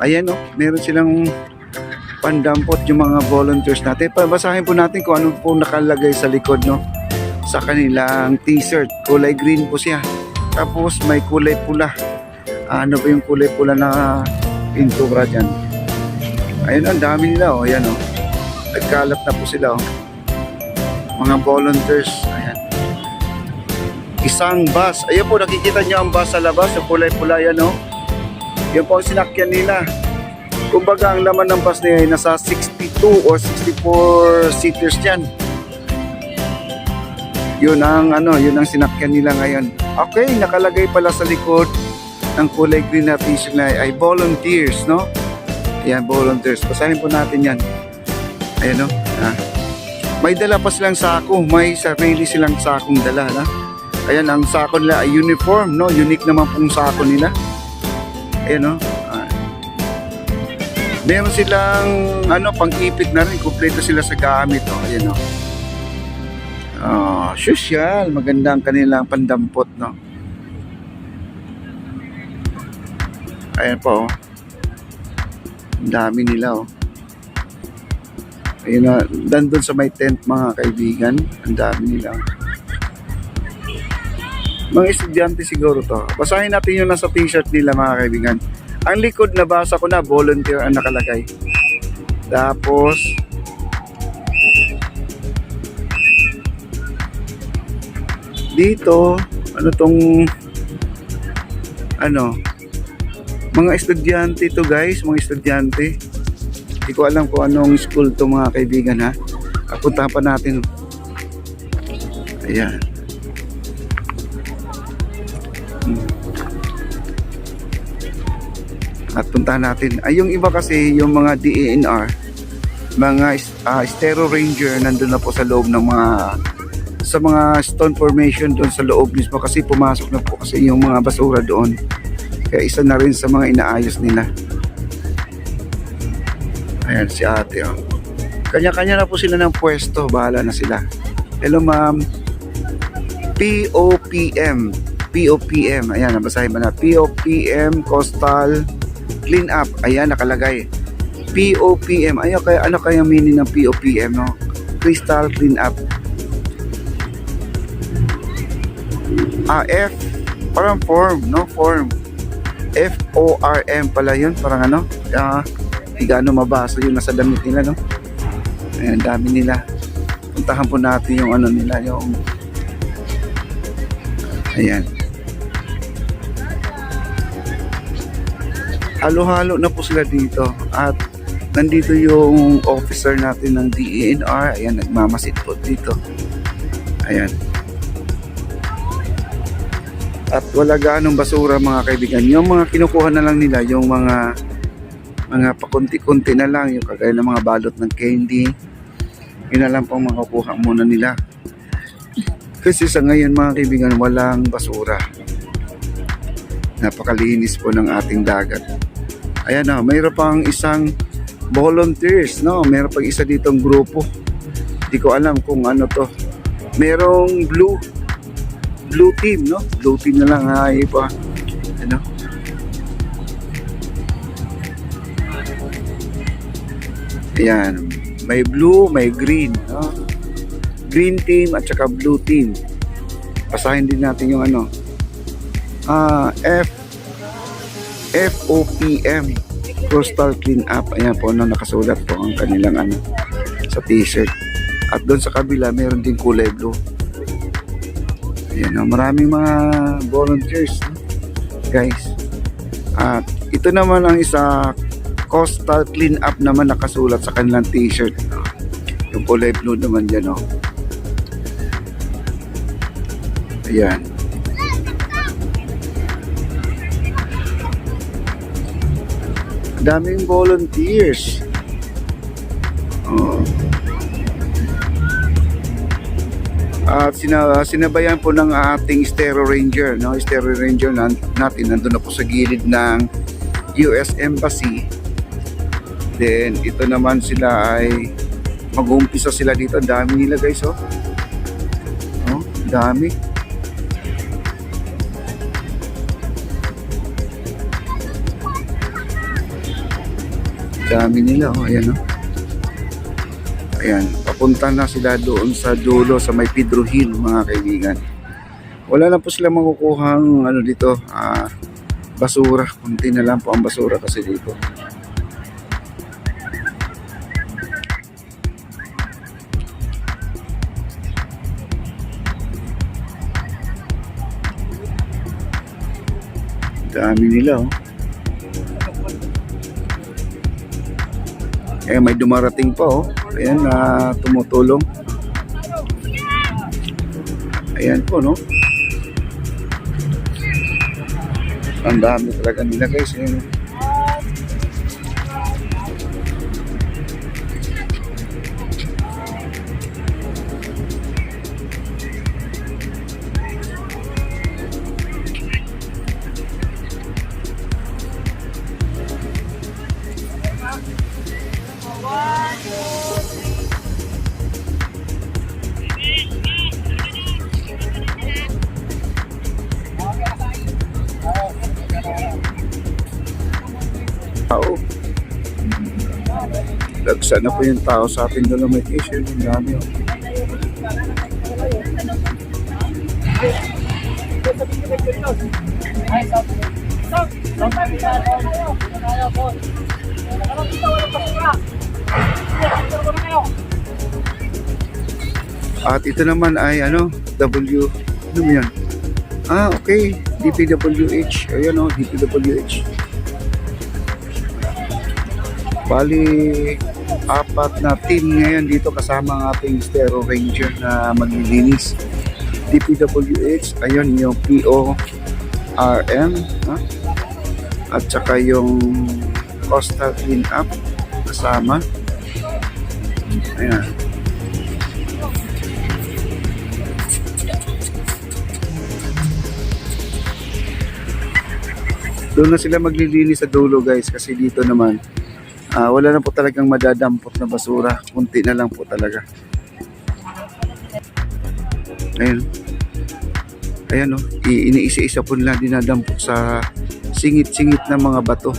Ayan o, meron silang pandampot yung mga volunteers natin. Pabasahin po natin kung ano po nakalagay sa likod, no? Sa kanilang t-shirt. Kulay green po siya. Tapos may kulay pula. Ano ba yung kulay pula na pintura dyan? Ayun, ang dami nila o. Ayan o. Nagkalat na po sila o. Mga volunteers. Ayan. Isang bus. Ayun po, nakikita nyo ang bus sa labas. Yung kulay pula yan o. Yan po ang sinakyan nila. Kumbaga ang laman ng bus niya ay nasa 62 or 64 seaters dyan. Yun ang sinakyan nila ngayon. Okay, nakalagay pala sa likod ng kulay green na t-shirt na ay volunteers, no? Ayan, volunteers. Basahin po natin yan. Ayan, no? May dala pa silang sako. May sarili silang sakong dala, na? Ayan, ang sako nila ay uniform, no? Unique naman pong sako nila. Ayan, no? Meron silang pang-ipit na rin. Kumpleto sila sa gamit, no? Ayan, no? Social. Maganda ang kanilang pandampot, no? Ayan po, oh. Ang dami nila, oh. Ayun na, dandun sa may tent, mga kaibigan. Ang dami nila, oh. Mga estudyante siguro to. Basahin natin yung nasa t-shirt nila, mga kaibigan. Ang likod, nabasa ko na, volunteer ang nakalagay. Tapos dito, mga estudyante to, guys, mga estudyante. Hindi ko alam kung anong school to, mga kaibigan, ha. Puntahan pa natin. Ayan. At puntahan natin. Ay, yung iba kasi, yung mga DENR, mga Stero Ranger, nandun na po sa loob ng sa mga stone formation doon sa loob mismo, kasi pumasok na po kasi yung mga basura doon. Kaya isa na rin sa mga inaayos nila. Ayan si ate, oh. Kanya-kanya na po sila ng pwesto. Bahala na sila. Hello, ma'am. POPM. POPM. Ayan, nabasahin ba na? POPM Coastal Clean Up. Ayan, nakalagay. POPM. Ayan, ano kaya meaning ng POPM, no? Crystal Clean Up. F. Parang form, no? Form. FORM pala yun. Parang hindi gaano mabasa yung nasa damit nila, no? Ayan, dami nila. Puntahan po natin yung nila, yung ayan. Halo-halo na po sila dito. At nandito yung officer natin ng DENR. Ayan, nagmamasid po dito. Ayan. At wala ganong basura, mga kaibigan. Yung mga kinukuha na lang nila, yung mga pakunti-kunti na lang, yung kagaya ng mga balot ng candy, yun na lang pang makukuha muna nila. Kasi sa ngayon, mga kaibigan, walang basura. Napakalinis po ng ating dagat. Ayan, no, mayroon pang isang volunteers, no? Mayroon pang isa ditong grupo. Hindi ko alam kung ano to. Merong blue team, no? Blue team na lang, ay pa. Ano? Ayan, may blue, may green, no? Green team at saka blue team. Basahin din natin yung FOPM Coastal Clean Up. Ayan po, nakasulat po ang kanilang sa t-shirt. At doon sa kabila, meron din kulay blue. Ayan, maraming mga volunteers, guys. At ito naman ang isa, Coastal Clean Up naman, nakasulat sa kanilang t-shirt. Yung kulay blue naman dyan, oh. Ayan. Daming volunteers. Oh. At sinabayan po ng ating Stero Ranger, no? Stero Ranger natin nandun na po sa gilid ng US Embassy. Then ito naman sila ay mag-uumpisa sila dito. Ang dami nila, guys, oh. Oh, dami. Dami nila, oh. Ayan, oh. Ayan, papunta na sila doon sa dulo sa may Pedro Hill, mga kaibigan. Wala na po sila makukuhang ano dito, basura. Kunti na lang po ang basura kasi dito. Dami nila, oh. Eh, may dumarating pa, oh. Ayan, tumutulong. Ayan po, no? Ang dami talaga nila, guys. Ayan, oh. Tao. Lagsa na po yung tao sa ating Dolomite Issue. Ang dami, oh. At ito naman ay ano mo yan? Okay, DPWH. Ayan, oh, DPWH. Bali, 4 na team ngayon dito kasama ang ating Stero Ranger na maglilinis. DPWH, ayun yung PORM, at saka yung Coastal Cleanup kasama. Ayan. Doon na sila maglilinis sa dulo, guys, kasi dito naman wala na po talagang madadampot na basura. Kunti na lang po talaga. Ayan. Ayan, oh. Iniisa-isa po nila dinadampot sa singit-singit na mga bato.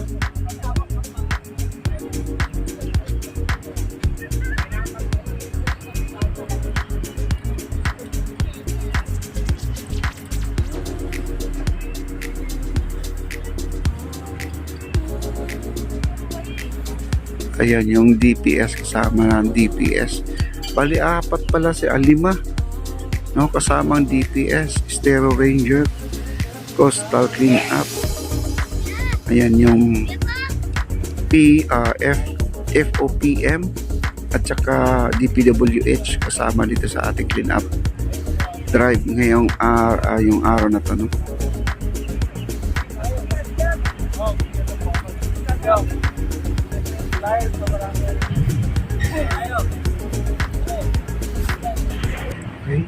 Ayan yung DPS kasama ng DPS. Bali 4 pala 5, no, kasama ang DPS, Stero Ranger, Coastal Cleanup. Ayan yung FOPM at saka DPWH kasama dito sa ating cleanup drive ngayong yung araw na to, no? Okay.